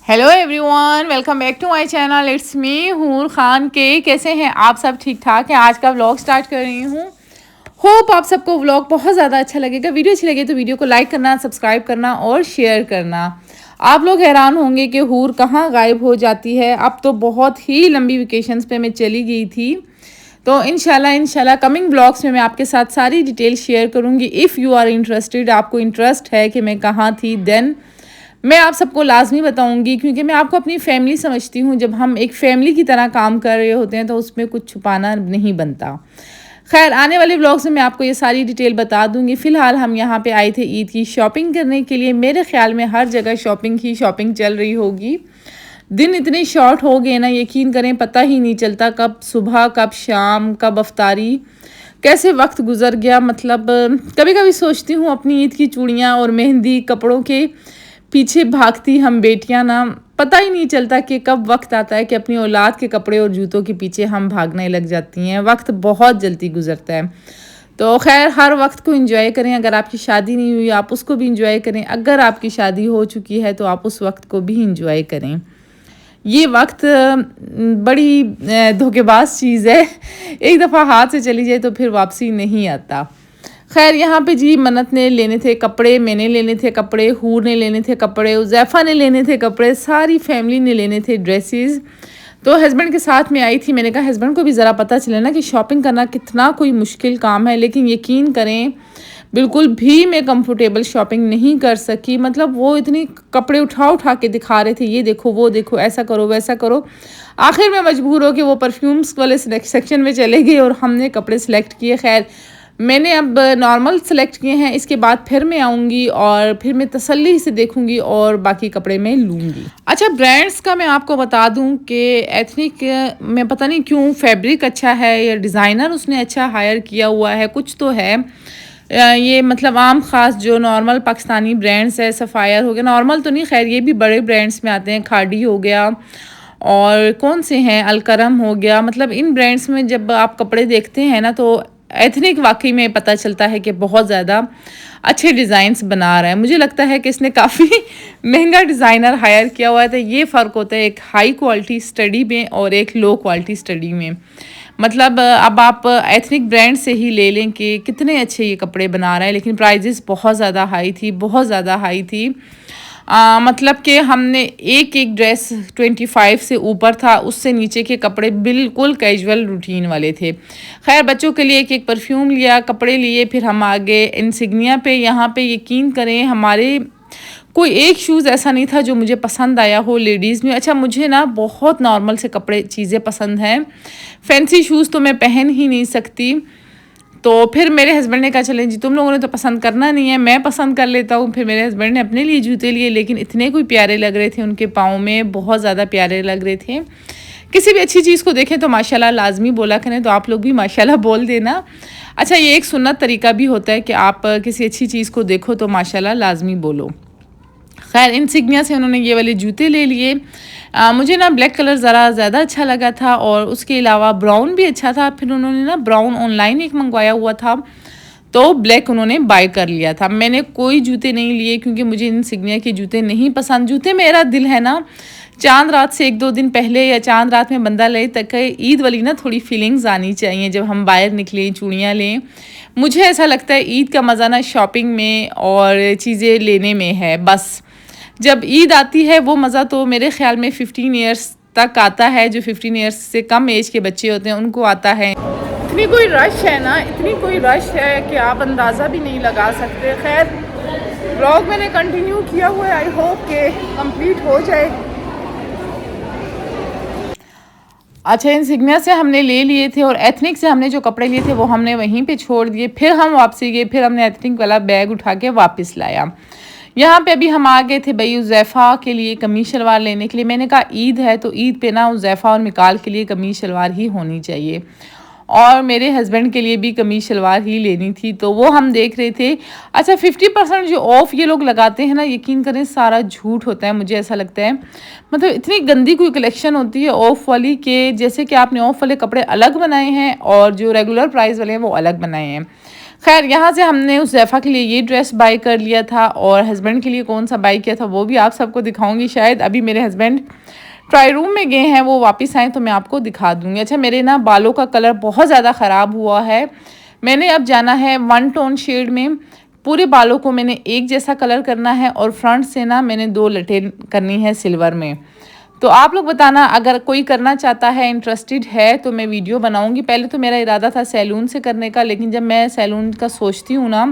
Hello everyone, welcome back to my channel. It's me Hoor Khan के। कैसे हैं आप सब? ठीक ठाक हैं। आज का व्लॉग स्टार्ट कर रही हूँ। होप आप सबको व्लॉग बहुत ज़्यादा अच्छा लगेगा। वीडियो अच्छी लगे तो वीडियो को लाइक करना, सब्सक्राइब करना और शेयर करना। आप लोग हैरान होंगे कि हूर कहाँ गायब हो जाती है। अब तो बहुत ही लंबी वेकेशंस पे मैं चली गई थी, तो इंशाल्लाह कमिंग ब्लॉग्स में मैं आपके साथ सारी डिटेल शेयर करूँगी। इफ़ यू आर इंटरेस्टेड, आपको इंटरेस्ट है कि मैं कहाँ थी, देन मैं आप सबको लाजमी बताऊंगी, क्योंकि मैं आपको अपनी फैमिली समझती हूँ। जब हम एक फैमिली की तरह काम कर रहे होते हैं तो उसमें कुछ छुपाना नहीं बनता। खैर, आने वाले व्लॉग्स में मैं आपको ये सारी डिटेल बता दूंगी। फ़िलहाल हम यहाँ पे आए थे ईद की शॉपिंग करने के लिए। मेरे ख्याल में हर जगह शॉपिंग ही शॉपिंग चल रही होगी। दिन इतने शॉर्ट हो गए ना, यकीन करें पता ही नहीं चलता कब सुबह, कब शाम, कब अफ्तारी, कैसे वक्त गुजर गया। मतलब कभी कभी सोचती हूँ अपनी ईद की चूड़ियाँ और मेहंदी कपड़ों के पीछे भागती हम बेटियां ना, पता ही नहीं चलता कि कब वक्त आता है कि अपनी औलाद के कपड़े और जूतों के पीछे हम भागने लग जाती हैं। वक्त बहुत जल्दी गुजरता है। तो खैर, हर वक्त को एंजॉय करें। अगर आपकी शादी नहीं हुई आप उसको भी एंजॉय करें। अगर आपकी शादी हो चुकी है तो आप उस वक्त को भी एंजॉय करें। ये वक्त बड़ी धोखेबाज चीज़ है। एक दफ़ा हाथ से चली जाए तो फिर वापसी नहीं आता। खैर, यहाँ पे जी मन्नत ने लेने थे कपड़े, मैंने लेने थे कपड़े, हूर ने लेने थे कपड़े, उज़ैफ़ा ने लेने थे कपड़े, सारी फैमिली ने लेने थे ड्रेसेस। तो हस्बैंड के साथ में आई थी। मैंने कहा हस्बैंड को भी ज़रा पता चले ना कि शॉपिंग करना कितना कोई मुश्किल काम है। लेकिन यकीन करें, बिल्कुल भी मैं कंफर्टेबल शॉपिंग नहीं कर सकी। मतलब वो इतनी कपड़े उठा उठा के दिखा रहे थे, ये देखो वो देखो, ऐसा करो वैसा करो। आखिर में मजबूर हो कि वो परफ्यूम्स वाले सेक्शन में चले गए और हमने कपड़े सेलेक्ट किए। खैर, मैंने अब नॉर्मल सेलेक्ट किए हैं। इसके बाद फिर मैं आऊँगी और फिर मैं तसल्ली से देखूँगी और बाकी कपड़े मैं लूँगी। अच्छा, ब्रांड्स का मैं आपको बता दूँ कि एथनिक में पता नहीं क्यों फैब्रिक अच्छा है या डिज़ाइनर उसने अच्छा हायर किया हुआ है, कुछ तो है। ये मतलब आम ख़ास जो नॉर्मल पाकिस्तानी ब्रांड्स है, सफ़ायर हो गया, नॉर्मल तो नहीं, खैर ये भी बड़े ब्रांड्स में आते हैं। खाड़ी हो गया और कौन से हैं, अलकरम हो गया। मतलब इन ब्रांड्स में जब आप कपड़े देखते हैं ना तो एथनिक वाकई में पता चलता है कि बहुत ज़्यादा अच्छे डिज़ाइंस बना रहा है। मुझे लगता है कि इसने काफ़ी महंगा डिज़ाइनर हायर किया हुआ है। तो ये फ़र्क होता है एक हाई क्वालिटी स्टडी में और एक लो क्वालिटी स्टडी में। मतलब अब आप एथनिक ब्रांड से ही ले लें कि कितने अच्छे ये कपड़े बना रहा है, लेकिन प्राइजेस बहुत ज़्यादा हाई थी, बहुत ज़्यादा हाई थी। मतलब कि हमने एक एक ड्रेस 25 से ऊपर था, उससे नीचे के कपड़े बिल्कुल कैजुअल रूटीन वाले थे। खैर, बच्चों के लिए एक एक परफ्यूम लिया, कपड़े लिए, फिर हम आगे इंसिग्निया पे। यहाँ पे यकीन करें हमारे कोई एक शूज़ ऐसा नहीं था जो मुझे पसंद आया हो लेडीज़ में। अच्छा, मुझे ना बहुत नॉर्मल से कपड़े चीज़ें पसंद हैं, फैंसी शूज़ तो मैं पहन ही नहीं सकती। तो फिर मेरे हस्बैंड ने कहा चलें जी, तुम लोगों ने तो पसंद करना नहीं है, मैं पसंद कर लेता हूँ। फिर मेरे हस्बैंड ने अपने लिए जूते लिए, लेकिन इतने कोई प्यारे लग रहे थे, उनके पाँव में बहुत ज़्यादा प्यारे लग रहे थे। किसी भी अच्छी चीज़ को देखें तो माशाल्लाह लाजमी बोला करें, तो आप लोग भी माशाल्लाह बोल देना। अच्छा, ये एक सुन्नत तरीका भी होता है कि आप किसी अच्छी चीज़ को देखो तो माशाल्लाह लाजमी बोलो। खैर, इंसिग्निया से उन्होंने ये वाले जूते ले लिए। मुझे ना ब्लैक कलर ज़रा ज़्यादा अच्छा लगा था और उसके अलावा ब्राउन भी अच्छा था। फिर उन्होंने ना ब्राउन ऑनलाइन एक मंगवाया हुआ था, तो ब्लैक उन्होंने बाय कर लिया था। मैंने कोई जूते नहीं लिए क्योंकि मुझे इंसिग्निया के जूते नहीं पसंद। जूते मेरा दिल है ना, चांद रात से एक दो दिन पहले या चांद रात में बंदा ले तक ईद वाली ना थोड़ी फीलिंग्स आनी चाहिए जब हम बाहर निकलें, चूड़ियाँ लें। मुझे ऐसा लगता है ईद का मज़ा ना शॉपिंग में और चीज़ें लेने में है। बस जब ईद आती है वो मज़ा तो मेरे ख़्याल में 15 ईयर्स तक आता है। जो 15 ईयर्स से कम एज के बच्चे होते हैं उनको आता है। इतनी कोई रश है ना, इतनी कोई रश है कि आप अंदाज़ा भी नहीं लगा सकते। खैर, व्लॉग मैंने कंटिन्यू किया हुआ है, आई होप के कंप्लीट हो जाए। अच्छा, इंसिग्निया से हमने ले लिए थे और एथनिक से हमने जो कपड़े लिए थे वो हमने वहीं पे छोड़ दिए। फिर हम वापसी गए, फिर हमने एथनिक वाला बैग उठा के वापस लाया। यहाँ पे अभी हम आ गए थे भाई उज़ैफ़ा के लिए कमीज शलवार लेने के लिए। मैंने कहा ईद है तो ईद पे ना उज़ैफ़ा और मिकाल के लिए कमीज शलवार ही होनी चाहिए, और मेरे हस्बैंड के लिए भी कमीज शलवार ही लेनी थी, तो वो हम देख रहे थे। अच्छा, 50% जो ऑफ़ ये लोग लगाते हैं ना, यकीन करें सारा झूठ होता है। मुझे ऐसा लगता है मतलब इतनी गंदी कोई कलेक्शन होती है ऑफ़ वाली के, जैसे कि आपने ऑफ़ वाले कपड़े अलग बनाए हैं और जो रेगुलर प्राइस वाले हैं वो अलग बनाए हैं। खैर यहाँ से हमने उस ज़ैफ़ा के लिए ये ड्रेस बाय कर लिया था और हस्बैंड के लिए कौन सा बाय किया था वो भी आप सबको दिखाऊंगी शायद। अभी मेरे हस्बैंड ट्राई रूम में गए हैं, वो वापस आए तो मैं आपको दिखा दूँगी। अच्छा, मेरे ना बालों का कलर बहुत ज़्यादा ख़राब हुआ है। मैंने अब जाना है 1 टोन शेड में। पूरे बालों को मैंने एक जैसा कलर करना है और फ्रंट से ना मैंने 2 लटें करनी है सिल्वर में। तो आप लोग बताना, अगर कोई करना चाहता है, इंटरेस्टेड है तो मैं वीडियो बनाऊंगी। पहले तो मेरा इरादा था सैलून से करने का, लेकिन जब मैं सैलून का सोचती हूँ ना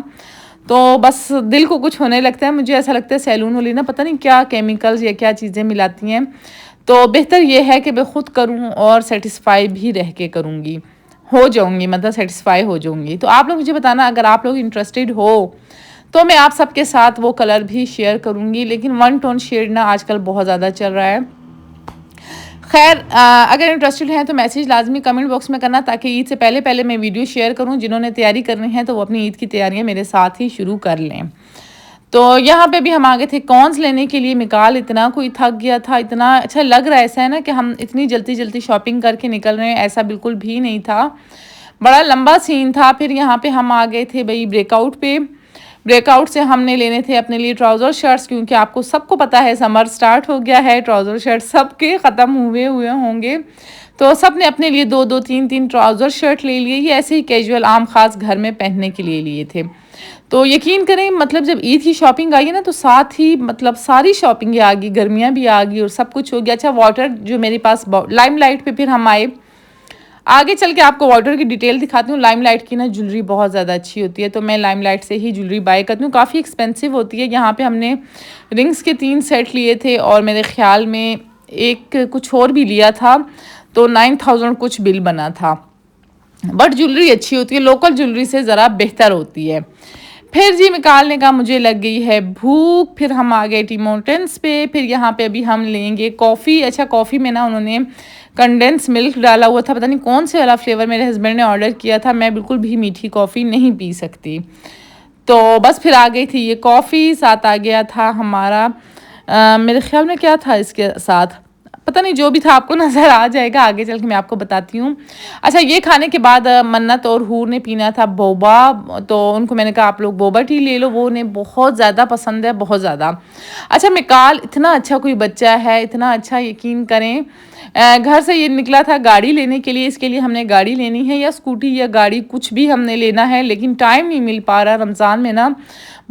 तो बस दिल को कुछ होने लगता है। मुझे ऐसा लगता है सैलून वाली ना पता नहीं क्या केमिकल्स या क्या चीज़ें मिलाती हैं। तो बेहतर ये है कि मैं ख़ुद करूँ और सेटिस्फाई भी रह के करूँगी, हो जाऊँगी, मतलब सेटिस्फाई हो जाऊँगी। तो आप लोग मुझे बताना अगर आप लोग इंटरेस्टेड हो तो मैं आप सबके साथ वो कलर भी शेयर करूँगी। लेकिन 1 टोन शेड ना आजकल बहुत ज़्यादा चल रहा है। खैर अगर इंटरेस्टेड हैं तो मैसेज लाजमी कमेंट बॉक्स में करना, ताकि ईद से पहले पहले मैं वीडियो शेयर करूं। जिन्होंने तैयारी करनी है तो वो अपनी ईद की तैयारियां मेरे साथ ही शुरू कर लें। तो यहाँ पे भी हम आगे थे कॉर्न्स लेने के लिए। मिकाल इतना कोई थक गया था, इतना अच्छा लग रहा है, ऐसा है ना कि हम इतनी जल्दी जल्दी शॉपिंग करके निकल रहे हैं, ऐसा बिल्कुल भी नहीं था। बड़ा लंबा सीन था। फिर यहाँ पे हम आ गए थे भाई ब्रेकआउट पे। ब्रेकआउट से हमने लेने थे अपने लिए ट्राउज़र शर्ट्स, क्योंकि आपको सबको पता है समर स्टार्ट हो गया है, ट्राउज़र शर्ट सबके ख़त्म हुए होंगे। तो सब ने अपने लिए 2-2 3-3 ट्राउज़र शर्ट ले लिए। ये ऐसे ही कैजुअल आम खास घर में पहनने के लिए लिए थे। तो यकीन करें, मतलब जब ईद की शॉपिंग आई है ना तो साथ ही मतलब सारी शॉपिंग आ गई, गर्मियाँ भी आ गई और सब कुछ हो गया। अच्छा, वाटर जो मेरे पास लाइमलाइट पे फिर हम आए। आगे चल के आपको वाटर की डिटेल दिखाती हूँ। लाइमलाइट की ना ज्वेलरी बहुत ज़्यादा अच्छी होती है, तो मैं लाइमलाइट से ही ज्वेलरी बाय करती हूँ। काफ़ी एक्सपेंसिव होती है। यहाँ पे हमने रिंग्स के 3 सेट लिए थे और मेरे ख्याल में एक कुछ और भी लिया था, तो 9000 कुछ बिल बना था। बट ज्वेलरी अच्छी होती है, लोकल ज्वेलरी से ज़रा बेहतर होती है। फिर जी निकालने का मुझे लग गई है भूख। फिर हम आ गए टी माउंटेन्स पे। फिर यहाँ पे अभी हम लेंगे कॉफ़ी। अच्छा, कॉफ़ी में ना उन्होंने कंडेंस मिल्क डाला हुआ था, पता नहीं कौन से वाला फ्लेवर मेरे हस्बैंड ने ऑर्डर किया था। मैं बिल्कुल भी मीठी कॉफ़ी नहीं पी सकती, तो बस फिर आ गई थी ये कॉफ़ी। साथ आ गया था हमारा मेरे ख्याल में क्या था इसके साथ, पता नहीं, जो भी था आपको नज़र आ जाएगा, आगे चल के मैं आपको बताती हूँ। अच्छा, ये खाने के बाद मन्नत और हूर ने पीना था बोबा, तो उनको मैंने कहा आप लोग बोबा टी ले लो, वो उन्हें बहुत ज़्यादा पसंद है, बहुत ज़्यादा। अच्छा, मिकाल इतना अच्छा कोई बच्चा है, इतना अच्छा, यकीन करें। घर से ये निकला था गाड़ी लेने के लिए, इसके लिए हमने गाड़ी लेनी है, या स्कूटी या गाड़ी कुछ भी हमने लेना है, लेकिन टाइम नहीं मिल पा रहा। रमज़ान में ना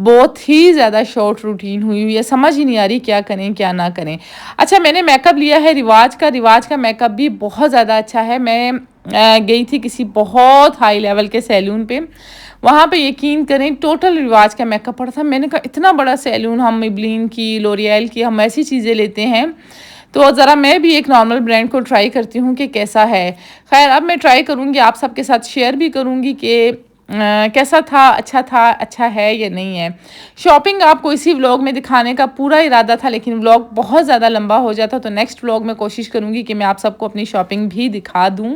बहुत ही ज़्यादा शॉर्ट रूटीन हुई है, समझ ही नहीं आ रही क्या करें क्या ना करें। अच्छा, मैंने मेकअप लिया है रिवाज का मेकअप भी बहुत ज़्यादा अच्छा है। मैं गई थी किसी बहुत हाई लेवल के सैलून पे, वहाँ पे यकीन करें टोटल रिवाज का मेकअप पड़ा था। मैंने कहा इतना बड़ा सैलून, हम मेबलिन की, लॉरियल की, हम ऐसी चीज़ें लेते हैं, तो ज़रा मैं भी एक नॉर्मल ब्रांड को ट्राई करती हूँ कि कैसा है। खैर, अब मैं ट्राई करूँगी, आप सबके साथ शेयर भी करूँगी कि कैसा था, अच्छा है या नहीं है। शॉपिंग आपको इसी व्लॉग में दिखाने का पूरा इरादा था, लेकिन व्लॉग बहुत ज़्यादा लंबा हो जाता, तो नेक्स्ट व्लॉग में कोशिश करूँगी कि मैं आप सबको अपनी शॉपिंग भी दिखा दूँ।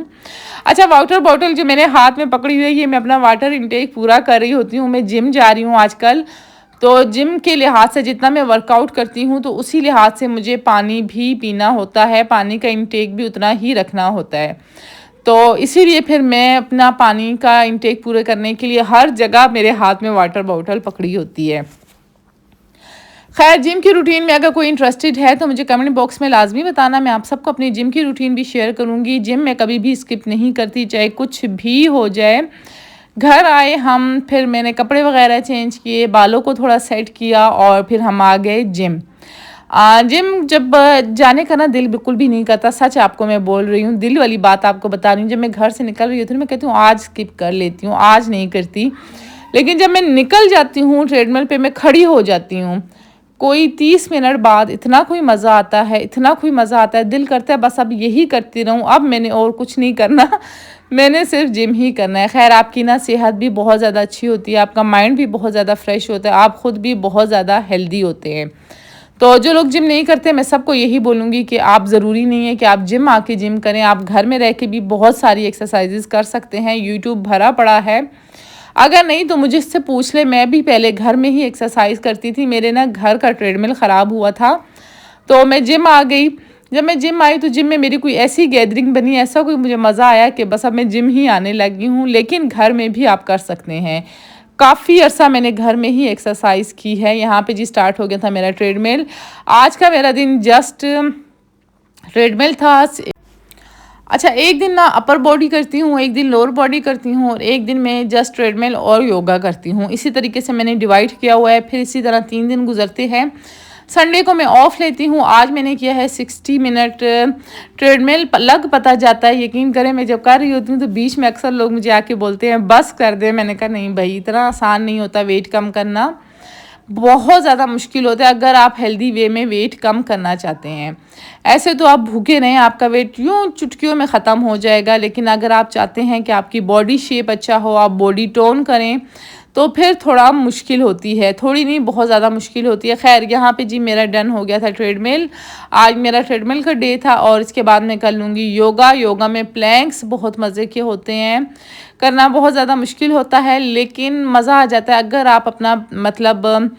अच्छा, वाटर बॉटल जो मैंने हाथ में पकड़ी हुई है, मैं अपना वाटर इंटेक पूरा कर रही होती हूँ। मैं जिम जा रही हूँ आजकल, तो जिम के लिहाज से जितना मैं वर्कआउट करती हूँ तो उसी लिहाज से मुझे पानी भी पीना होता है, पानी का इंटेक भी उतना ही रखना होता है। तो इसीलिए फिर मैं अपना पानी का इंटेक पूरे करने के लिए हर जगह मेरे हाथ में वाटर बॉटल पकड़ी होती है। खैर, जिम की रूटीन में अगर कोई इंटरेस्टेड है तो मुझे कमेंट बॉक्स में लाजमी बताना, मैं आप सबको अपनी जिम की रूटीन भी शेयर करूँगी। जिम में कभी भी स्किप नहीं करती, चाहे कुछ भी हो जाए। घर आए हम, फिर मैंने कपड़े वगैरह चेंज किए, बालों को थोड़ा सेट किया और फिर हम आ गए जिम। जिम जब जाने का ना दिल बिल्कुल भी नहीं करता, सच आपको मैं बोल रही हूँ, दिल वाली बात आपको बता रही हूँ। जब मैं घर से निकल रही होती हूँ मैं कहती हूँ आज स्किप कर लेती हूँ, आज नहीं करती। लेकिन जब मैं निकल जाती हूँ ट्रेडमिल पे, मैं खड़ी हो जाती हूँ, कोई 30 मिनट बाद इतना कोई मज़ा आता है, इतना कोई मज़ा आता है, दिल करता है बस अब यही करती रहूँ, अब मैंने और कुछ नहीं करना, मैंने सिर्फ जिम ही करना है। खैर, आपकी ना सेहत भी बहुत ज़्यादा अच्छी होती है, आपका माइंड भी बहुत ज़्यादा फ्रेश होता है, आप ख़ुद भी बहुत ज़्यादा हेल्दी होते हैं। तो जो लोग जिम नहीं करते, मैं सबको यही बोलूँगी कि आप ज़रूरी नहीं है कि आप जिम आके जिम करें, आप घर में रह के भी बहुत सारी एक्सरसाइजेज़ कर सकते हैं। यूट्यूब भरा पड़ा है, अगर नहीं तो मुझे इससे पूछ ले, मैं भी पहले घर में ही एक्सरसाइज करती थी। मेरे ना घर का ट्रेडमिल ख़राब हुआ था, तो मैं जिम आ गई। जब मैं जिम आई तो जिम में मेरी कोई ऐसी गैदरिंग बनी, ऐसा कोई मुझे मज़ा आया कि बस अब मैं जिम ही आने लगी हूँ। लेकिन घर में भी आप कर सकते हैं, काफ़ी अर्सा मैंने घर में ही एक्सरसाइज की है। यहाँ पे जी स्टार्ट हो गया था मेरा ट्रेडमिल। आज का मेरा दिन जस्ट ट्रेडमिल था। अच्छा, एक दिन ना अपर बॉडी करती हूँ, एक दिन लोअर बॉडी करती हूँ और एक दिन मैं जस्ट ट्रेडमिल और योगा करती हूँ। इसी तरीके से मैंने डिवाइड किया हुआ है। फिर इसी तरह 3 दिन गुजरते हैं। संडे को मैं ऑफ लेती हूँ। आज मैंने किया है 60 मिनट ट्रेडमिल। लग पता जाता है, यकीन करें, मैं जब कर रही होती हूँ तो बीच में अक्सर लोग मुझे आके बोलते हैं बस कर दे। मैंने कहा नहीं भाई, इतना आसान नहीं होता वेट कम करना, बहुत ज़्यादा मुश्किल होता है अगर आप हेल्दी वे में वेट कम करना चाहते हैं। ऐसे तो आप भूखे रहें, आपका वेट यूँ चुटकियों में ख़त्म हो जाएगा, लेकिन अगर आप चाहते हैं कि आपकी बॉडी शेप अच्छा हो, आप बॉडी टोन करें, तो फिर थोड़ा मुश्किल होती है। थोड़ी नहीं, बहुत ज़्यादा मुश्किल होती है। खैर, यहाँ पे जी मेरा डन हो गया था ट्रेडमिल। आज मेरा ट्रेडमिल का डे था और इसके बाद मैं कर लूँगी योगा। योगा में प्लैंक्स बहुत मज़े के होते हैं, करना बहुत ज़्यादा मुश्किल होता है लेकिन मज़ा आ जाता है। अगर आप अपना मतलब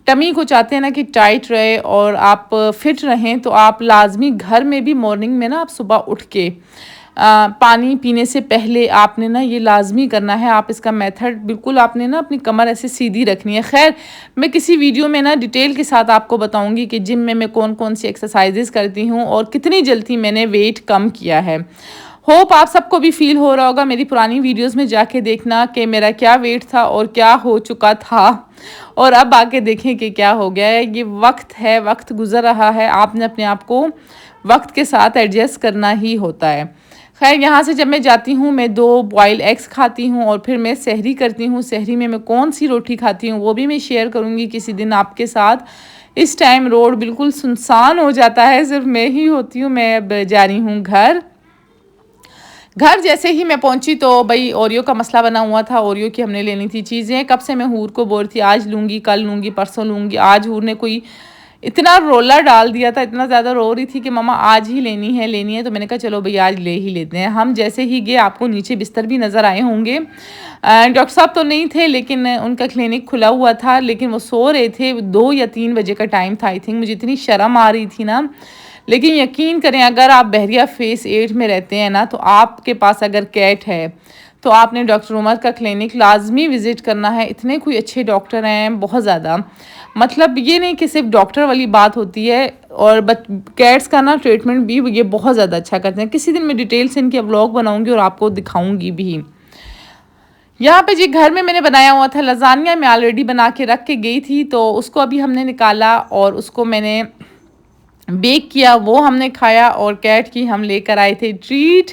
टमी को चाहते हैं ना कि टाइट रहे और आप फिट रहें, तो आप लाजमी घर में भी मॉर्निंग में ना आप सुबह उठ के पानी पीने से पहले आपने ना ये लाजमी करना है। आप इसका मेथड बिल्कुल, आपने ना अपनी कमर ऐसे सीधी रखनी है। खैर, मैं किसी वीडियो में ना डिटेल के साथ आपको बताऊंगी कि जिम में मैं कौन कौन सी एक्सरसाइजेस करती हूँ और कितनी जल्दी मैंने वेट कम किया है। होप आप सबको भी फील हो रहा होगा। मेरी पुरानी वीडियोस में जाके देखना कि मेरा क्या वेट था और क्या हो चुका था, और अब आके देखें कि क्या हो गया है। ये वक्त है, वक्त गुजर रहा है, आपने अपने आप को वक्त के साथ एडजस्ट करना ही होता है। खैर, यहाँ से जब मैं जाती हूँ, मैं 2 बॉयल एग्स खाती हूँ और फिर मैं सहरी करती हूँ। सहरी में मैं कौन सी रोटी खाती हूँ वो भी मैं शेयर करूँगी किसी दिन आपके साथ। इस टाइम रोड बिल्कुल सुनसान हो जाता है, सिर्फ मैं ही होती हूँ। मैं अब जा रही हूँ घर। जैसे ही मैं पहुंची तो भाई ओरियो का मसला बना हुआ था। ओरियो की हमने लेनी थी चीज़ें। कब से मैं हूर को बोल रही थी आज लूँगी, कल लूँगी, परसों लूँगी। आज हूर ने कोई इतना रोला डाल दिया था, इतना ज़्यादा रो रही थी कि मम्मा आज ही लेनी है। तो मैंने कहा चलो भैया आज ले ही लेते हैं। हम जैसे ही गए, आपको नीचे बिस्तर भी नज़र आए होंगे। डॉक्टर साहब तो नहीं थे लेकिन उनका क्लिनिक खुला हुआ था, लेकिन वो सो रहे थे। 2 या 3 बजे का टाइम था आई थिंक। मुझे इतनी शर्म आ रही थी ना, लेकिन यकीन करें अगर आप बहरिया फेस 8 में रहते हैं ना, तो आपके पास अगर कैट है तो आपने डॉक्टर उमर का क्लिनिक लाजमी विज़िट करना है। इतने कोई अच्छे डॉक्टर हैं, बहुत ज़्यादा। मतलब ये नहीं कि सिर्फ डॉक्टर वाली बात होती है, और कैट्स का ना ट्रीटमेंट भी ये बहुत ज़्यादा अच्छा करते हैं। किसी दिन मैं डिटेल से इनके व्लॉग बनाऊंगी और आपको दिखाऊंगी भी। यहाँ पे जी घर में मैंने बनाया हुआ था लजानिया। मैं ऑलरेडी बना के रख के गई थी, तो उसको अभी हमने निकाला और उसको मैंने बेक किया, वो हमने खाया। और कैट की हम लेकर आए थे ट्रीट,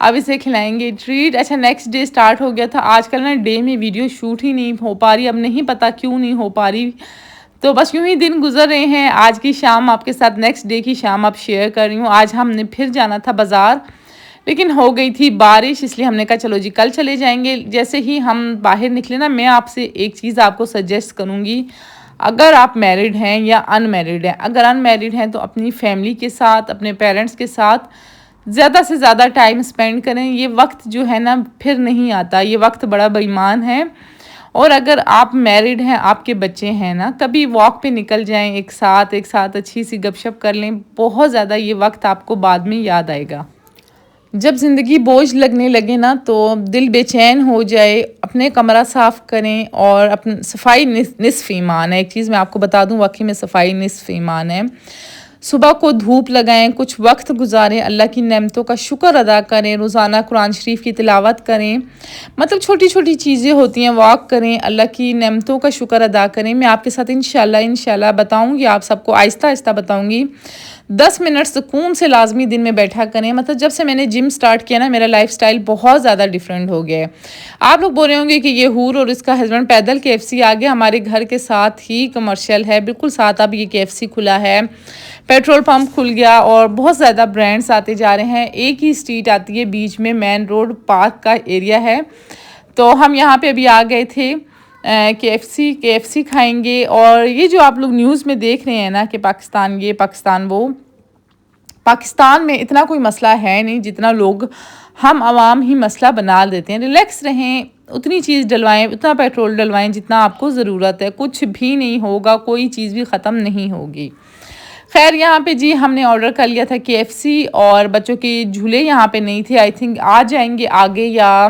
अब इसे खिलाएंगे ट्रीट। अच्छा, नेक्स्ट डे स्टार्ट हो गया था। आजकल ना डे में वीडियो शूट ही नहीं हो पा रही, अब नहीं पता क्यों नहीं हो पा रही, तो बस यूं ही दिन गुजर रहे हैं। आज की शाम आपके साथ नेक्स्ट डे की शाम अब शेयर कर रही हूँ। आज हमने फिर जाना था बाज़ार, लेकिन हो गई थी बारिश, इसलिए हमने कहा चलो जी कल चले जाएंगे। जैसे ही हम बाहर निकले ना, मैं आपसे एक चीज़ आपको सजेस्ट करूँगी। अगर आप मैरिड हैं या अनमैरिड हैं, अगर अनमैरिड हैं तो अपनी फैमिली के साथ, अपने पेरेंट्स के साथ ज़्यादा से ज़्यादा टाइम स्पेंड करें। ये वक्त जो है ना फिर नहीं आता, ये वक्त बड़ा बेईमान है। और अगर आप मैरिड हैं, आपके बच्चे हैं ना, कभी वॉक पे निकल जाएं एक साथ अच्छी सी गपशप कर लें। बहुत ज़्यादा ये वक्त आपको बाद में याद आएगा। जब ज़िंदगी बोझ लगने लगे ना, तो दिल बेचैन हो जाए, अपने कमरा साफ़ करें। और अपनी सफाई निस्फ़ ईमान है। एक चीज़ मैं आपको बता दूं, वाकई में सफाई निस्फ़ ईमान है। सुबह को धूप लगाएं, कुछ वक्त गुजारें, अल्लाह की नेमतों का शुक्र अदा करें, रोज़ाना कुरान शरीफ की तिलावत करें। मतलब छोटी छोटी चीज़ें होती हैं, वॉक करें, अल्लाह की नेमतों का शुक्र अदा करें। मैं आपके साथ इंशाल्लाह बताऊंगी, आप सबको आहिस्ता आहिस्ता बताऊंगी। 10 मिनट सुकून से लाजमी दिन में बैठा करें। मतलब जब से मैंने जिम स्टार्ट किया ना, मेरा लाइफस्टाइल बहुत ज़्यादा डिफरेंट हो गया है। आप लोग बोल रहे होंगे कि ये हूर और इसका हस्बैंड पैदल KFC आ गया। हमारे घर के साथ ही कमर्शियल है, बिल्कुल साथ अब ये KFC खुला है, पेट्रोल पंप खुल गया और बहुत ज़्यादा ब्रांड्स आते जा रहे हैं। एक ही स्ट्रीट आती है बीच में, मेन रोड पार्क का एरिया है। तो हम यहाँ पे अभी आ गए थे KFC खाएंगे। और ये जो आप लोग न्यूज़ में देख रहे हैं ना कि पाकिस्तान ये पाकिस्तान वो, पाकिस्तान में इतना कोई मसला है नहीं जितना लोग हम आवाम ही मसला बना देते हैं। रिलैक्स रहें, उतनी चीज़ डलवाएं, उतना पेट्रोल डलवाएं जितना आपको ज़रूरत है। कुछ भी नहीं होगा, कोई चीज़ भी ख़त्म नहीं होगी। खैर यहाँ पे जी हमने ऑर्डर कर लिया था KFC, और बच्चों के झूले यहाँ पे नहीं थे। आई थिंक आ जाएंगे आगे या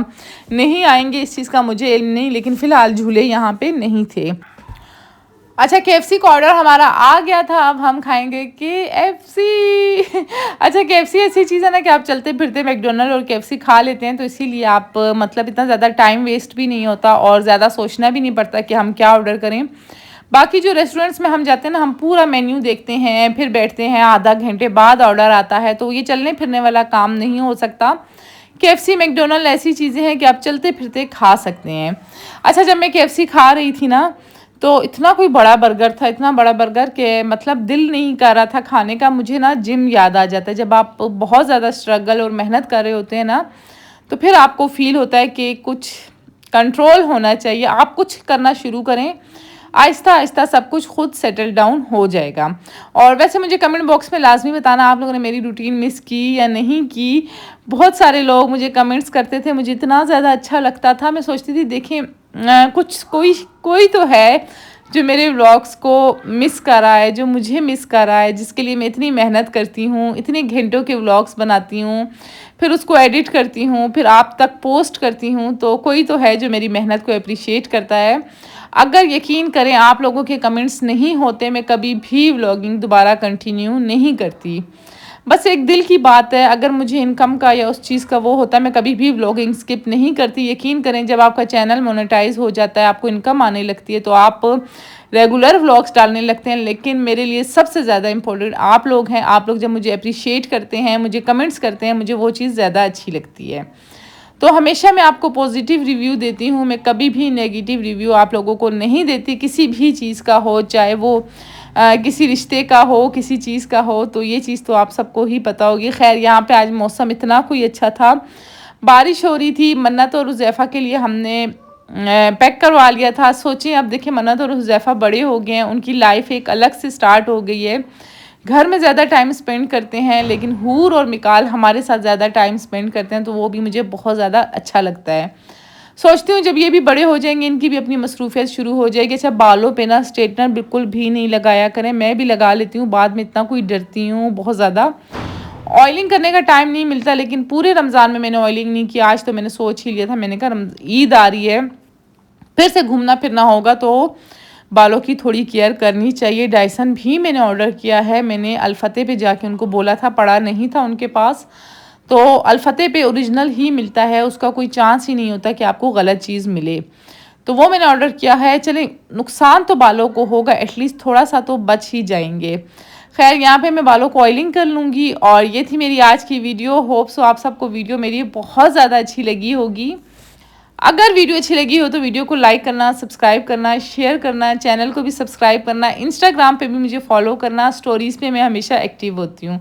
नहीं आएंगे, इस चीज़ का मुझे इल्म नहीं, लेकिन फ़िलहाल झूले यहाँ पे नहीं थे। अच्छा, KFC का ऑर्डर हमारा आ गया था, अब हम खाएंगे KFC। अच्छा, KFC ऐसी चीज़ है ना कि आप चलते फिरते मैकडोनल्ड और KFC खा लेते हैं, तो इसीलिए आप मतलब इतना ज़्यादा टाइम वेस्ट भी नहीं होता और ज़्यादा सोचना भी नहीं पड़ता कि हम क्या ऑर्डर करें। बाकी जो रेस्टोरेंट्स में हम जाते हैं ना, हम पूरा मेन्यू देखते हैं, फिर बैठते हैं, आधा घंटे बाद ऑर्डर आता है, तो ये चलने फिरने वाला काम नहीं हो सकता। KFC मैकडोनल्ड ऐसी चीज़ें हैं कि आप चलते फिरते खा सकते हैं। अच्छा, जब मैं KFC खा रही थी ना, तो इतना कोई बड़ा बर्गर था, इतना बड़ा बर्गर कि मतलब दिल नहीं कर रहा था खाने का। मुझे ना जिम याद आ जाता है, जब आप बहुत ज़्यादा स्ट्रगल और मेहनत कर रहे होते हैं ना, तो फिर आपको फील होता है कि कुछ कंट्रोल होना चाहिए। आप कुछ करना शुरू करें, आहिस्ता आहिस्ता सब कुछ खुद सेटल डाउन हो जाएगा। और वैसे मुझे कमेंट बॉक्स में लाजमी बताना आप लोगों ने मेरी रूटीन मिस की या नहीं की। बहुत सारे लोग मुझे कमेंट्स करते थे, मुझे इतना ज़्यादा अच्छा लगता था। मैं सोचती थी देखें कुछ कोई तो है जो मेरे व्लॉग्स को मिस कर रहा है, जो मुझे मिस कर रहा है, जिसके लिए मैं इतनी मेहनत करती हूँ, इतने घंटों के व्लॉग्स बनाती हूँ, फिर उसको एडिट करती हूँ, फिर आप तक पोस्ट करती हूँ, तो कोई तो है जो मेरी मेहनत को अप्रिशिएट करता है। अगर यकीन करें आप लोगों के कमेंट्स नहीं होते, मैं कभी भी व्लॉगिंग दोबारा कंटिन्यू नहीं करती। बस एक दिल की बात है, अगर मुझे इनकम का या उस चीज़ का वो होता, मैं कभी भी व्लॉगिंग स्किप नहीं करती। यकीन करें, जब आपका चैनल मोनेटाइज हो जाता है, आपको इनकम आने लगती है, तो आप रेगुलर व्लॉग्स डालने लगते हैं। लेकिन मेरे लिए सबसे ज़्यादा इंपॉर्टेंट आप लोग हैं। आप लोग जब मुझे अप्रिशिएट करते हैं, मुझे कमेंट्स करते हैं, मुझे वो चीज़ ज़्यादा अच्छी लगती है। तो हमेशा मैं आपको पॉजिटिव रिव्यू देती हूँ, मैं कभी भी नेगेटिव रिव्यू आप लोगों को नहीं देती, किसी भी चीज़ का हो, चाहे वो किसी रिश्ते का हो, किसी चीज़ का हो, तो ये चीज़ तो आप सबको ही पता होगी। खैर, यहाँ पे आज मौसम इतना कोई अच्छा था, बारिश हो रही थी। मन्नत और हुज़ैफ़ा के लिए हमने पैक करवा लिया था। सोचें, अब देखिए मन्नत और हुज़ैफ़ा बड़े हो गए हैं, उनकी लाइफ एक अलग से स्टार्ट हो गई है। घर में ज़्यादा टाइम स्पेंड करते हैं, लेकिन हूर और मिकाल हमारे साथ ज़्यादा टाइम स्पेंड करते हैं, तो वो भी मुझे बहुत ज़्यादा अच्छा लगता है। सोचती हूँ जब ये भी बड़े हो जाएंगे, इनकी भी अपनी मसरूफियत शुरू हो जाएगी। अच्छा, बालों पे ना स्ट्रेटनर बिल्कुल भी नहीं लगाया करें, मैं भी लगा लेती हूँ बाद में, इतना कोई डरती हूँ बहुत ज़्यादा। ऑयलिंग करने का टाइम नहीं मिलता, लेकिन पूरे रमज़ान में मैंने ऑयलिंग नहीं किया। आज तो मैंने सोच ही लिया था, मैंने कहा ईद आ रही है, फिर से घूमना फिरना होगा, तो बालों की थोड़ी केयर करनी चाहिए। डायसन भी मैंने ऑर्डर किया है, मैंने अल्फते पे जाके उनको बोला था, पड़ा नहीं था उनके पास, तो अल्फते पे ओरिजिनल ही मिलता है, उसका कोई चांस ही नहीं होता कि आपको गलत चीज़ मिले, तो वो मैंने ऑर्डर किया है। चलें, नुकसान तो बालों को होगा, एटलीस्ट थोड़ा सा तो बच ही जाएंगे। खैर, यहाँ पे मैं बालों को ऑयलिंग कर लूँगी। और ये थी मेरी आज की वीडियो। होप सो आप सबको वीडियो मेरी बहुत ज़्यादा अच्छी लगी होगी। अगर वीडियो अच्छी लगी हो तो वीडियो को लाइक करना, सब्सक्राइब करना, शेयर करना, चैनल को भी सब्सक्राइब करना, इंस्टाग्राम पे भी मुझे फॉलो करना, स्टोरीज़ पे मैं हमेशा एक्टिव होती हूँ।